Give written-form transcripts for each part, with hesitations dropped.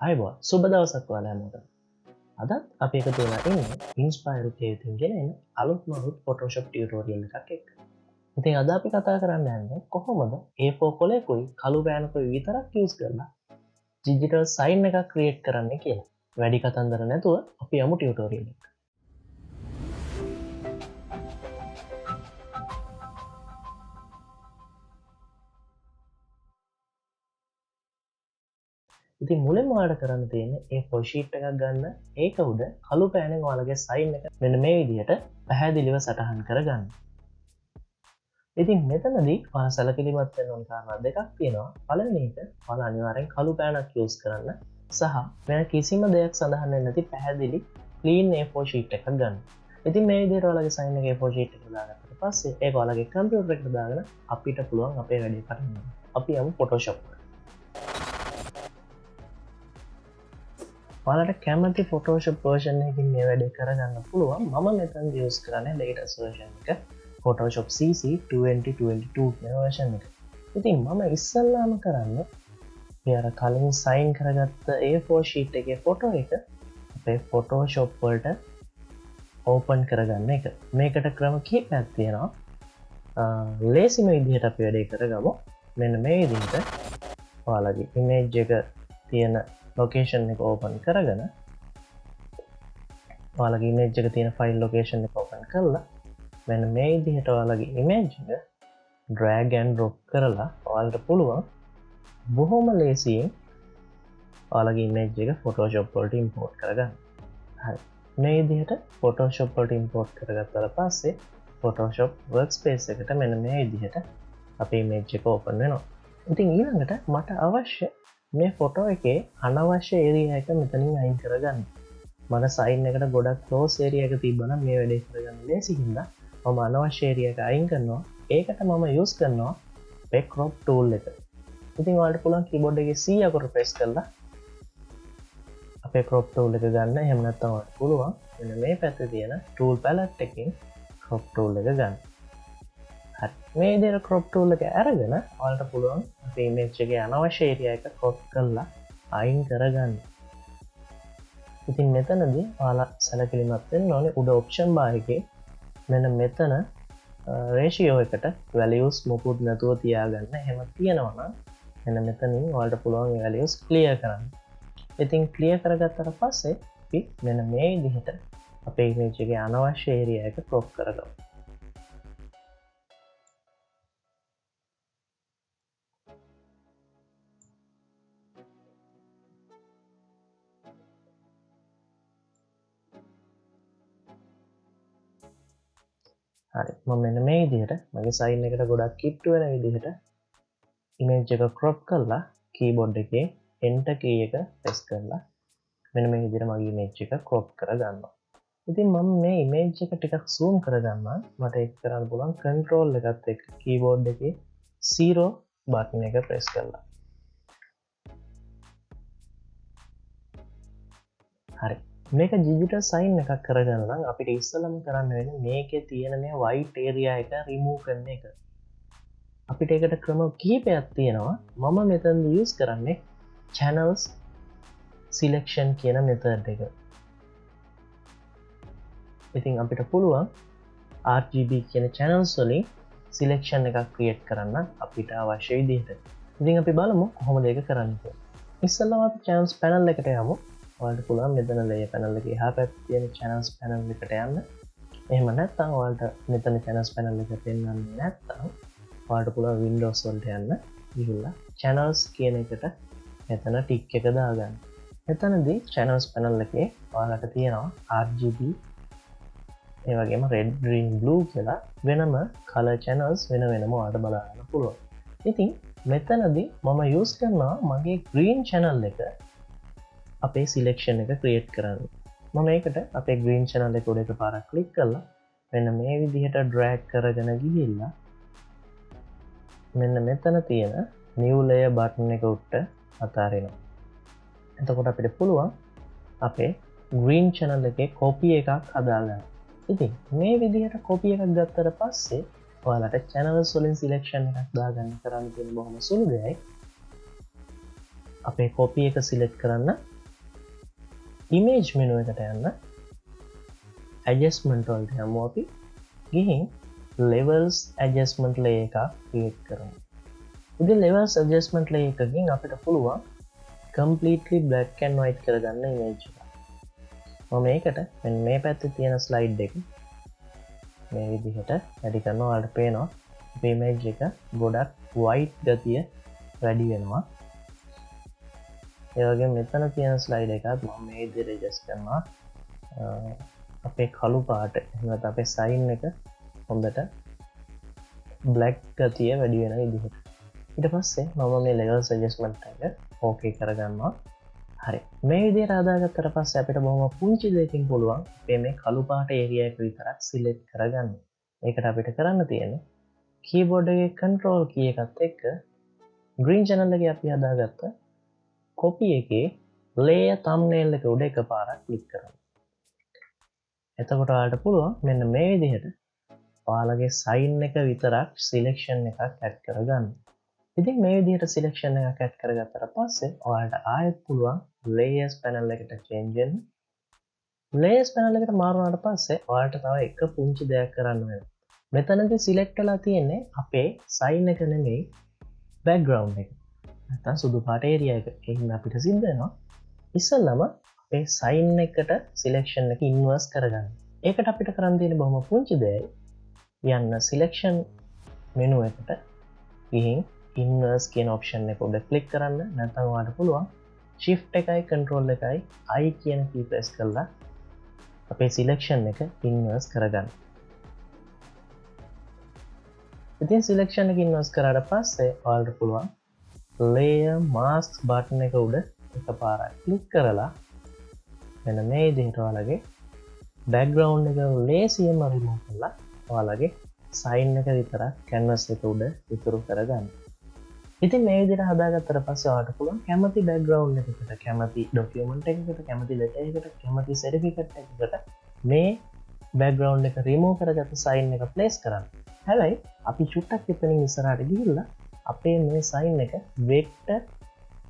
අයිබෝන් සුබ දවසක් ඔයාලා හැමෝටම. අදත් අපි එකතු වෙලා ඉන්නේ Inspirelk එකෙන් ගෙන අලුත්ම Photoshop tutorial එකක් එක්ක. ඉතින් අද අපි කතා කරන්න යන්නේ කොහොමද A4 කොලයකුයි කළු පෑනකුයි විතරක් use කරලා digital sign එකක් create කරන්න කියලා. වැඩි කතන්දර නැතුව අපි යමු tutorial එකට. ඉතින් මුලින්ම ඔයාලට කරන්න තියෙන්නේ A4 sheet එකක් ගන්න. ඒක උඩ කළු පෑනෙන් ඔයාලගේ sign එක මෙන්න මේ විදිහට පැහැදිලිව සටහන් කරගන්න. ඉතින් මෙතනදී ඔයාලා සැලකිලිමත් වෙන්න ඕන කාරණා දෙකක් තියෙනවා. පළවෙනි එක ඔයාලා අනිවාර්යෙන් කළු පෑනක් use කරන්න සහ වෙන කිසිම දෙයක් සඳහන් වෙන්නේ නැති පැහැදිලි clean A4 sheet එකක් ගන්න. ඉතින් මේ විදිහට ඔයාලගේ sign එක A4 sheet එකට දාගත්තට පස්සේ ඒක ඔයාලගේ computer එකට දාගෙන අපිට පුළුවන් අපේ වැඩේ පටන් ගන්න. අපි යමු Photoshop එකට. ඔයාලට කැමති Photoshop version එකකින් මේ වැඩේ කරගන්න පුළුවන්. මම මෙතන use කරන්නේ latest version එක. Photoshop CC 2022 කියන version එක. ඉතින් මම ඉස්සල්ලාම කරන්නේ මේ අර කලින් sign කරගත්ත A4 sheet එකේ photo එක අපේ Photoshop වලට open කරගන්න එක. මේකට ක්‍රම කිහිපයක් තියෙනවා. ලේසිම විදිහට අපි වැඩේ කරගමු. මෙන්න මේ විදිහට ඔයාලගේ image එක තියෙන location එක open කරගෙන ඔයාලගේ image එක තියෙන file location එක open කරලා මෙන්න මේ විදිහට ඔයාලගේ image එක drag and drop කරලා ඔයාලට පුළුවන් බොහොම ලේසියෙන් ඔයාලගේ image එක Photoshop වලට import කරගන්න. හරි. මේ විදිහට Photoshop වලට import කරගත්තාට පස්සේ Photoshop workspace එකට මෙන්න මේ විදිහට අපේ image එක open වෙනවා. ඉතින් ඊළඟට මට අවශ්‍ය මේ ෆොටෝ එකේ අනවශ්‍ය ඒරියා එක මෙතනින් අයින් කරගන්න. මට sign එකට ගොඩක් close area එක තිබ්බනම් මේ වැඩේ කරගන්න ලේසි හින්දා මම අනවශ්‍ය area එක අයින් කරනවා. ඒකට මම use කරනවා මේ crop tool එක. ඉතින් ඔයාලට පුළුවන් keyboard එකේ C අකුර press කරලා අපේ crop tool එක ගන්න. එහෙම නැත්නම් ඔයාලට පුළුවන් මෙන්න මේ පැත්තේ තියෙන tool palette එකෙන් crop tool එක ගන්න. හරි. මේ විදිහට crop tool එක අරගෙන ඔයාලට පුළුවන් අපේ image එකේ අනවශ්‍ය area එක crop කරලා අයින් කරගන්න. ඉතින් මෙතනදී ඔයාලා සැලකිලිමත් වෙන්න ඕනේ උඩ option bar එකේ මෙන්න මෙතන ratio එකට values මොකුත් නැතුව තියාගන්න. එහෙම තියෙනවා නම් මෙන්න මෙතනින් ඔයාලට පුළුවන් මේ values clear කරන්න. ඉතින් clear කරගත්තට පස්සේ අපි මෙන්න මේ විදිහට අපේ image එකේ අනවශ්‍ය area එක crop කරගමු. හරි. මම මෙන්න මේ විදිහට මගේ sign එකට ගොඩක් කිට්ටු වෙන විදිහට image එක crop කරලා keyboard එකේ enter key එක press කරලා මෙන්න මේ විදිහට මගේ image එක crop කරගන්නවා. ඉතින් මම මේ image එක ටිකක් zoom කරගන්නවා. මට ඒක කරන්න පුළුවන් control එකත් එක්ක keyboard එකේ 0 button එක press කරලා. හරි. මේක digital sign එකක් කරගන්න නම් අපිට ඉස්සෙල්ලම කරන්න වෙන්නේ මේකේ තියෙන මේ white area එක remove කරන එක. අපිට ඒකට ක්‍රම කිහිපයක් තියෙනවා. මම මෙතන use කරන්නේ channels selection කියන method එක. ඉතින් අපිට පුළුවන් RGB කියන channels වලින් selection එකක් create කරන්න අපිට අවශ්‍ය විදිහට. ඉතින් අපි බලමු කොහොමද ඒක කරන්නේ කියලා. ඉස්සෙල්ලාම අපි channels panel එකට යමු. ඔයාලට පුළුවන් මෙතන layer panel එකේ එහා පැත්තේ තියෙන channels panel එකට යන්න. එහෙම නැත්නම් ඔයාලට මෙතන channels panel එක පෙන්වන්නේ නැත්නම් ඔයාලට පුළුවන් Windows වලට යන්න. ගිහිල්ලා channels කියන එකට මෙතන tick එක දාගන්න. මෙතනදී channels panel එකේ ඔයාලට තියෙනවා RGB ඒ වගේම red green blue කියලා වෙනම color channels වෙන වෙනම ඔයාලට බලා ගන්න පුළුවන්. ඉතින් මෙතනදී මම use කරනවා මගේ green channel එක අපේ selection එක create කරන්න. මම ඒකට අපේ green channel එක උඩ එකපාරක් click කරලා මෙන්න මේ විදිහට drag කරගෙන ගිහිල්ලා මෙන්න මෙතන තියෙන new layer button එක උඩට අතාරිනවා. එතකොට අපිට පුළුවන් අපේ green channel එකේ copy එකක් හදාගන්න. ඉතින් මේ විදිහට copy එකක් ගත්තට පස්සේ ඔයාලට channels වලින් selection එකක් දාගන්න කරන්න තියෙන බොහොම සුළු දෙයක්. අපේ කොපි එක සිලෙක්ට් කරන්න ඉමේජ් මෙනු එකට යන්න ඇඩ්ජස්ට්මන්ට් වලට යමු අපි ගිහින් levels adjustment layer එක ක්‍රියේට් කරමු. ඉතින් levels adjustment layer එකකින් අපිට පුළුවන් completely black and white කරගන්න image එක. මම මේකට මෙන්න මේ පැත්තේ තියෙන slide එක මේ විදිහට වැඩි කරනවා. ඔයාලට පේනවා අපේ image එක ගොඩක් white ගතිය වැඩි වෙනවා. ඒ වගේම මෙතන තියෙන slide එකත් මම මේ විදිහට adjust කරනවා. අපේ කළු පාට එහෙම නැත්නම් අපේ sign එක හොඳට black ගතිය වැඩි වෙන විදිහට. ඊට පස්සේ මම මේ levels adjustment එක okay කරගන්නවා. හරි. මේ විදිහට හදාගත්තට පස්සේ අපිට බොහොම පුංචි දෙයකින් පුළුවන් අපේ මේ කළු පාට area එක විතරක් select කරගන්න. ඒකට අපිට කරන්න තියෙන්නේ keyboard එකේ control key එකත් එක්ක green channel එකේ අපි හදාගත්ත copy එකේ layer thumbnail එක උඩ එකපාරක් click කරන්න. එතකොට ඔයාලට පුළුවන් මෙන්න මේ විදිහට ඔයාලගේ sign එක විතරක් selection එකක් add කරගන්න. ඉතින් මේ විදිහට selection එකක් add කරගත්තට පස්සේ ඔයාලට ආයෙත් පුළුවන් layers panel එකට change වෙන්න. layers panel එකට මාරු වුණාට පස්සේ ඔයාලට තව එක පුංචි දෙයක් කරන්න වෙනවා. මෙතනදී select වෙලා තියෙන්නේ අපේ sign එක නෙමෙයි background එක. නැත්නම් සුදු පාට area එක. ඒකින් අපිට සිද්ධ වෙනවා ඉස්සෙල්ලාම අපේ sign එකට selection එක inverse කරගන්න. ඒකට අපිට කරන්න තියෙන බොහොම පුංචි දෙයයි යන්න selection menu එකට ගිහින් inverse කියන option එක උඩ click කරන්න. නැත්නම් ඔයාලට පුළුවන් shift එකයි control එකයි I කියන key press කරලා අපේ selection එක inverse කරගන්න. ඉතින් selection එක inverse කරාට පස්සේ ඔයාලට පුළුවන් layer mask button එක උඩ එකපාරක් click කරලා මෙන්න මේ විදිහට ඔයාලගේ background එක ලේසියෙන්ම remove කරලා ඔයාලගේ sign එක විතරක් canvas එක උඩ ඉතුරු කරගන්න. ඉතින් මේ විදිහට හදාගත්තට පස්සේ ඔයාලට පුළුවන් කැමති background එකකට, කැමති document එකකට, කැමති letter එකකට, කැමති certificate එකකට මේ background එක remove කරගත්ත sign එක place කරන්න. හැබැයි අපි චුට්ටක් එතනින් ඉස්සරහට ගිහිල්ලා අපේ මේ sign එක vector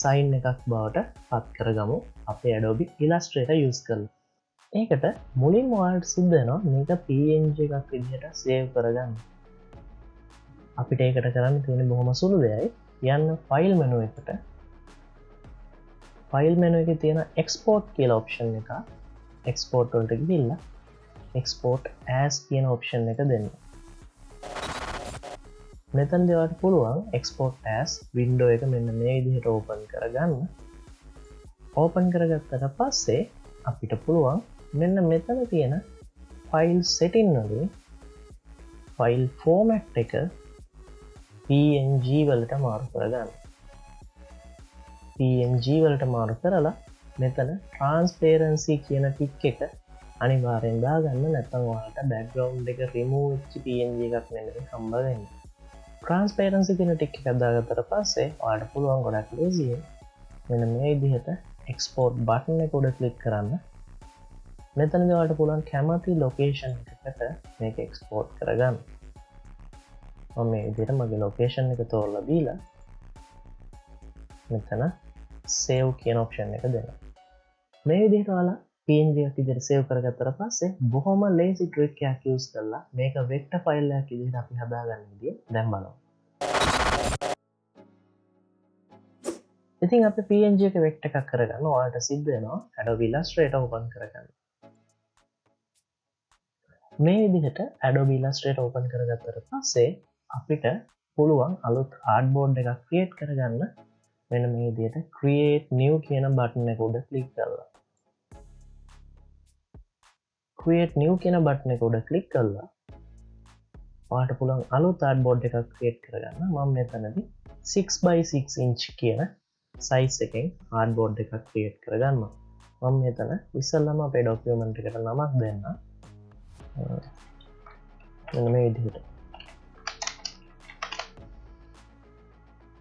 sign එකක් බවට පත් කරගමු අපේ Adobe Illustrator use කරලා. ඒකට මුලින්ම ඔයාලට සිද්ධ වෙනවා මේක PNG එකක් විදිහට save කරගන්න. අපිට ඒකට කරන්න තියෙන බොහොම සුළු දෙයයි යන්න file menu එකට. file menu එකේ තියෙන export කියලා option එක export වලට ගිහිල්ලා export as කියන option එක දෙන්න. මෙතනදී ඔයාලට පුළුවන් export as window එක මෙන්න මේ විදිහට open කරගන්න. open කරගත්තට පස්සේ අපිට පුළුවන් මෙන්න මෙතන තියෙන file setting වලින් file format එක PNG වලට මාරු කරගන්න. PNG වලට මාරු කරලා මෙතන transparency කියන ටික් එක අනිවාර්යෙන් දාගන්න. නැත්නම් ඔයාලට background එක remove වෙච්ච PNG එකක් නෙමෙයි හම්බ වෙන්නේ. transparency කියන ටික් එකක් දාගත්තට පස්සේ ඔයාලට පුළුවන් ගොඩක් ලේසියෙන් මෙන්න මේ විදිහට export button එක උඩ click කරන්න. මෙතනදී ඔයාලට පුළුවන් කැමති location එකකට මේක export කරගන්න. මම මේ විදිහට මගේ location එක තෝරලා දීලා මෙතන save කියන option එක දෙනවා. මේ විදිහට ඔයාලා PNG එකක් විදිහට save කරගත්තට පස්සේ බොහොම lazy trick එකක් use කරලා මේක vector file එකක් විදිහට අපි හදාගන්න විදිය දැන් බලමු. ඉතින් අපි PNG එක vector එකක් කරගන්න ඔයාලට සිද්ධ වෙනවා Adobe Illustrator open කරගන්න. මේ විදිහට Adobe Illustrator open කරගත්තට පස්සේ අපිට පුළුවන් අලුත් artboard එකක් create කරගන්න. මෙන්න මේ විදිහට create new කියන button එක උඩ click කරලා create new කියන button එක උඩ click කරලා ඔයාලට පුළුවන් අලුත් artboard එකක් create කරගන්න. මම මෙතනදී 6x6 inch කියන size එකෙන් artboard එකක් create කරගන්නවා. මම මෙතන ඉස්සෙල්ලාම අපේ document එකට නමක් දෙන්න. මෙන්න මේ විදිහට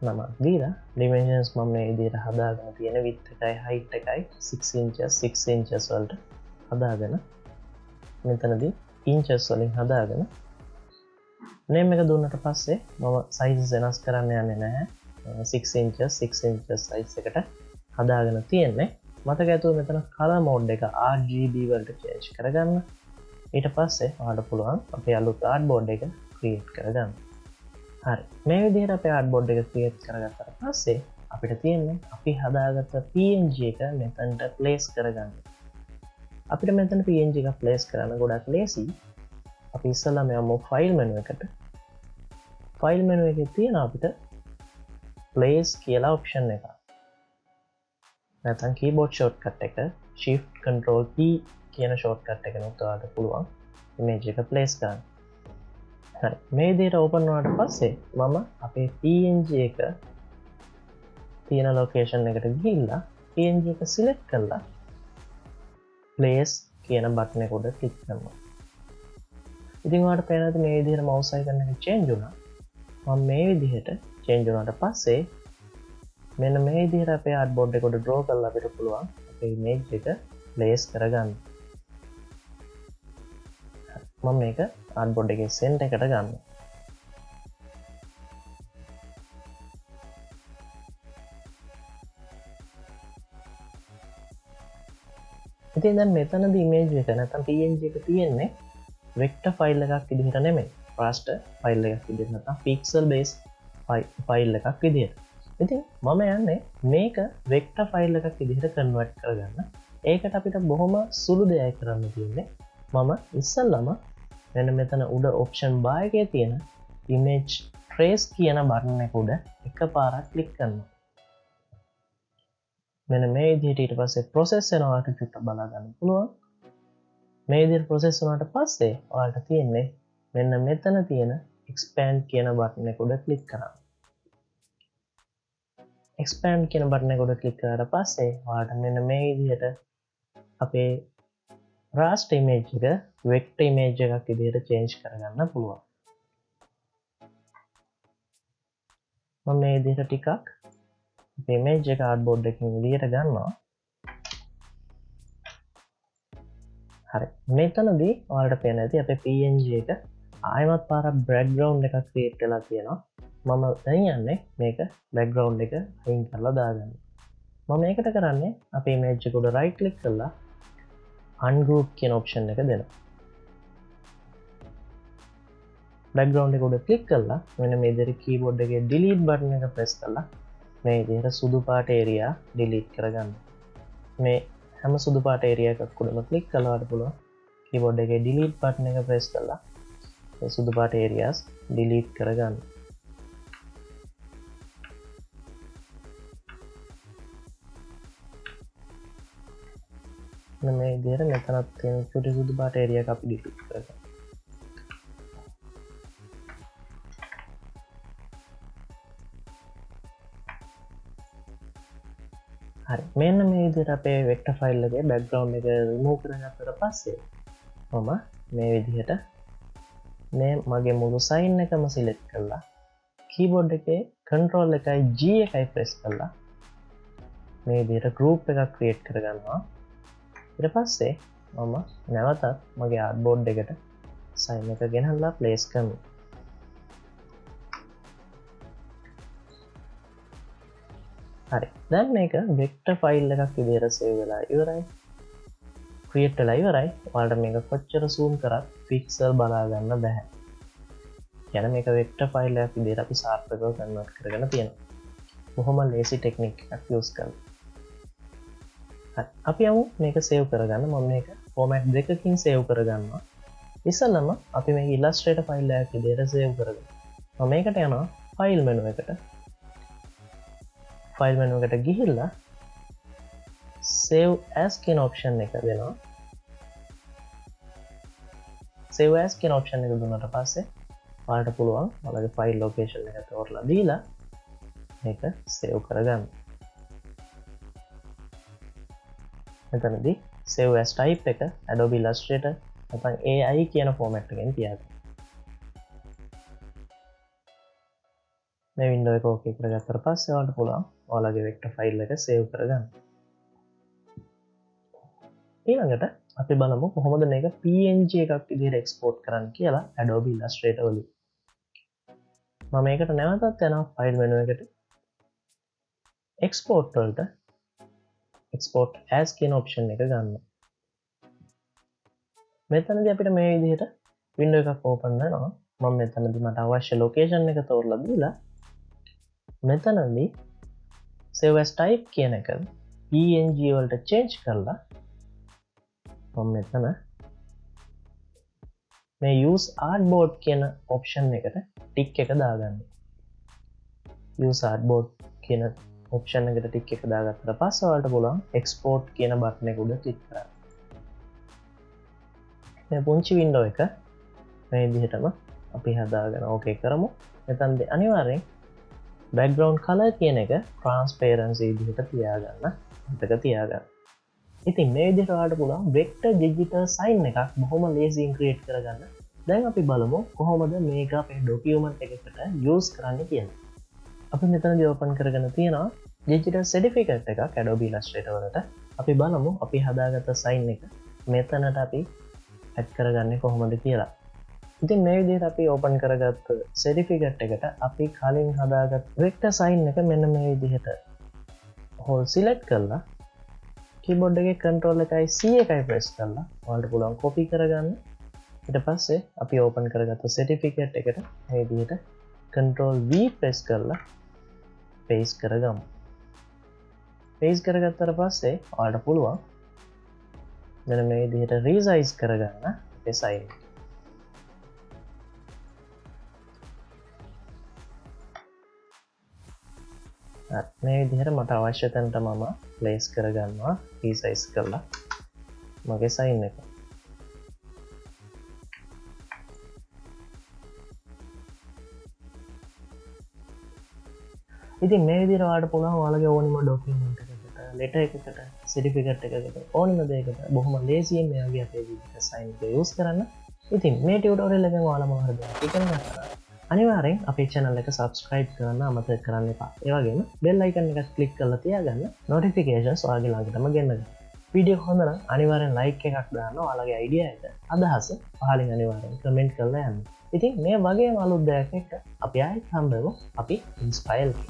නමක් දීලා dimensions මම මේ විදිහට හදාගෙන තියෙන width එකයි height එකයි 6 inches 6 inches වලට හදාගෙන මෙතනදී inches වලින් හදාගෙන name එක දුන්නට පස්සේ මම sizes වෙනස් කරන්න යන්නේ නැහැ. 6 inches 6 inches size එකට හදාගෙන තියෙන්නේ. මතක ඇතුව මෙතන color mode එක RGB වලට change කරගන්න. ඊට පස්සේ ඔයාලට පුළුවන් අපේ අලුත් artboard එක create කරගන්න. හරි. මේ විදිහට අපේ artboard එක create කරගත්තාට පස්සේ අපිට තියෙන්නේ අපි හදාගත්ත PNG එක මෙතනට place කරගන්න. අපිට මෙතන PNG එක place කරන්න ගොඩක් ලේසි. අපි ඉස්සෙල්ලාම යමු file menu එකට. file menu එකේ තියෙන අපිට place කියලා option එක. නැත්නම් keyboard shortcut එක shift control p කියන shortcut එකෙන් ඔයාලට පුළුවන් image එක place කරන්න. හරි. මේ විදිහට open වුණාට පස්සේ මම අපේ PNG එක තියෙන location එකට ගිහිල්ලා PNG එක select කරලා place කියන button එක උඩ click කරනවා. ඉතින් ඔයාලට පේනවා මේ විදිහට mouse icon එක change වුණා. මම මේ විදිහට change වුණාට පස්සේ මෙන්න මේ විදිහට අපේ artboard එක උඩ draw කරලා අපිට පුළුවන් අපේ image එක place කරගන්න. මම මේක artboard එකේ center එකට ගන්නවා. ඉතින් දැන් මෙතනදී image එක නැත්නම් PNG එක තියෙන්නේ vector file එකක් විදිහට නෙමෙයි. raster file එකක් විදිහට නැත්නම් pixel based file එකක් විදිහට. ඉතින් මම යන්නේ මේක vector file එකක් විදිහට convert කරගන්න. ඒකට අපිට බොහොම සුළු දෙයක් කරන්න තියෙන්නේ. මම ඉස්සෙල්ලාම මෙන්න මෙතන උඩ option bar එකේ තියෙන image trace කියන button එක උඩ එකපාරක් click කරනවා. මෙන්න මේ විදිහට ඊට පස්සේ process වෙනවා ඔයාලට චුට්ටක් බලා ගන්න පුළුවන්. මේ විදිහට process වුණාට පස්සේ ඔයාලට තියෙන්නේ මෙන්න මෙතන තියෙන expand කියන button එක උඩ click කරන්න. expand කියන button එක උඩ click කරාට පස්සේ ඔයාලට මෙන්න මේ විදිහට අපේ raster image එක vector image එකක් විදිහට change කරගන්න පුළුවන්. මම මේ විදිහට ටිකක් image එක artboard එකකින් එළියට ගන්නවා. හරි. මෙතනදී ඔයාලට පේන ඇති අපේ PNG එක ආයෙමත් පාරක් background එකක් create කරලා තියෙනවා. මම දැන් යන්නේ මේක background එක අයින් කරලා දාගන්න. මම මේකට කරන්නේ අපේ image එක උඩ right click කරලා ungroup කියන option එක දෙනවා. background එක උඩ click කරලා මෙන්න මේ විදිහට keyboard එකේ delete button එක press කරලා මේ විදිහට සුදු පාට area delete කරගන්න. මේ හැම සුදු පාට area එකක් උඩම click කළාට පුළුවන් keyboard එකේ delete button එක press කරලා මේ සුදු පාට areas delete කරගන්න. මේ විදිහට මෙතනත් තියෙන චුටි සුදු පාට area එක අපි delete කරගන්න. හරි. මෙන්න මේ විදිහට අපේ vector file එකේ background එක remove කරගත්තට පස්සේ මම මේ විදිහට මේ මගේ මුළු sign එකම select කරලා keyboard එකේ control එකයි G එකයි press කරලා මේ විදිහට group එකක් create කරගන්නවා. ඊට පස්සේ මම නැවතත් මගේ artboard එකට sign එක ගෙනල්ලා place කරනවා. හරි. දැන් මේක vector file එකක් විදිහට save වෙලා ඉවරයි. create වෙලා ඉවරයි. ඔයාලට මේක කොච්චර zoom කරත් pixel බලා ගන්න බෑ. කියන්නේ මේක vector file එකක් විදිහට අපි සාර්ථකව convert කරගෙන තියෙනවා. බොහොම lazy technique එකක් use කරලා. හරි. අපි යමු මේක save කරගන්න. මම මේක format දෙකකින් save කරගන්නවා. ඉස්සෙල්ලාම අපි මේක Illustrator file එකක් විදිහට save කරගමු. මම මේකට යනවා file menu එකට. file menu එකට ගිහිල්ලා save as කියන option එක දෙනවා. save as කියන option එක දුන්නාට පස්සේ ඔයාලට පුළුවන් ඔයාලගේ file location එක තෝරලා දීලා මේක save කරගන්න. මෙතනදී save as type එක Adobe Illustrator නැත්නම් AI කියන format එකෙන් තියාගන්න. මේ window එක okay කරගත්තට පස්සේ ඔයාලට පුළුවන් ඔයාලගේ vector file එක save කරගන්න. ඊළඟට අපි බලමු කොහොමද මේක PNG එකක් විදිහට export කරන්න කියලා Adobe Illustrator වලින්. මම මේකට නැවතත් යනවා file menu එකට. export වලට export as කියන option එක ගන්න. මෙතනදී අපිට මේ විදිහට window එකක් open වෙනවා. මම මෙතනදී මට අවශ්‍ය location එක තෝරලා දීලා මෙතනදී save as type කියන එක PNG වලට change කරලා මම මෙතන මේ use artboard කියන option එකට tick එක දාගන්න. use artboard කියන option එකට tick එක දාගත්තට පස්සේ ඔයාලට පුළුවන් export කියන button එක උඩ click කරන්න. මේ පුංචි window එක මේ විදිහටම අපි හදාගෙන ඕකේ කරමු. මෙතනදී අනිවාර්යෙන් background color කියන එක transparency විදිහට තියාගන්න. හිතක තියාගන්න. ඉතින් මේ විදිහට ඔයාලට පුළුවන් vector digital sign එකක් බොහොම ලේසියෙන් create කරගන්න. දැන් අපි බලමු කොහොමද මේක අපේ document එකකට use කරන්න කියලා. අපි මෙතනදී open කරගෙන තියෙනවා digital certificate එකක් Adobe Illustrator වලට. අපි බලමු අපි හදාගත්ත sign එක මෙතනට අපි add කරගන්නේ කොහොමද කියලා. ඉතින් මේ විදිහට අපි open කරගත්ත certificate එකට අපි කලින් හදාගත්ත vector sign එක මෙන්න මේ විදිහට whole select කරලා keyboard එකේ control එකයි C එකයි press කරලා ඔයාලට පුළුවන් copy කරගන්න. ඊට පස්සේ අපි open කරගත්ත certificate එකට මේ විදිහට control V press කරලා paste කරගමු. paste කරගත්තට පස්සේ ඔයාලට පුළුවන් මෙන්න මේ විදිහට resize කරගන්න අපේ sign එක. මේ විදිහට මට අවශ්‍ය තැනට මම place කරගන්නවා resize කරලා මගේ sign එක. ඉතින් මේ විදිහට ඔයාලට පුළුවන් ඔයාලගේ ඕනිම document එකකට, letter එකකට, certificate එකකට ඕනිම දෙයකට බොහොම ලේසියෙන් මේ වගේ අපේ digital sign එක use කරන්න. ඉතින් මේ tutorial එකෙන් ඔයාලා මොනවද ඉගෙන ගන්නවා? අනිවාර්යෙන් අපේ channel එක subscribe කරන්න අමතක කරන්න එපා. ඒ වගේම bell icon එක click කරලා තියාගන්න notifications ඔයාගේ ළඟටම ගෙන්නගන්න. වීඩියෝ හොඳ නම් අනිවාර්යෙන් like එකක් දාන්න. ඔයාලගේ idea එක අදහස පහලින් අනිවාර්යෙන් comment කරලා යන්න. ඉතින් මේ වගේම අලුත් දෙයක් එක්ක අපි ආයෙත් හම්බෙමු. අපි Inspirelk.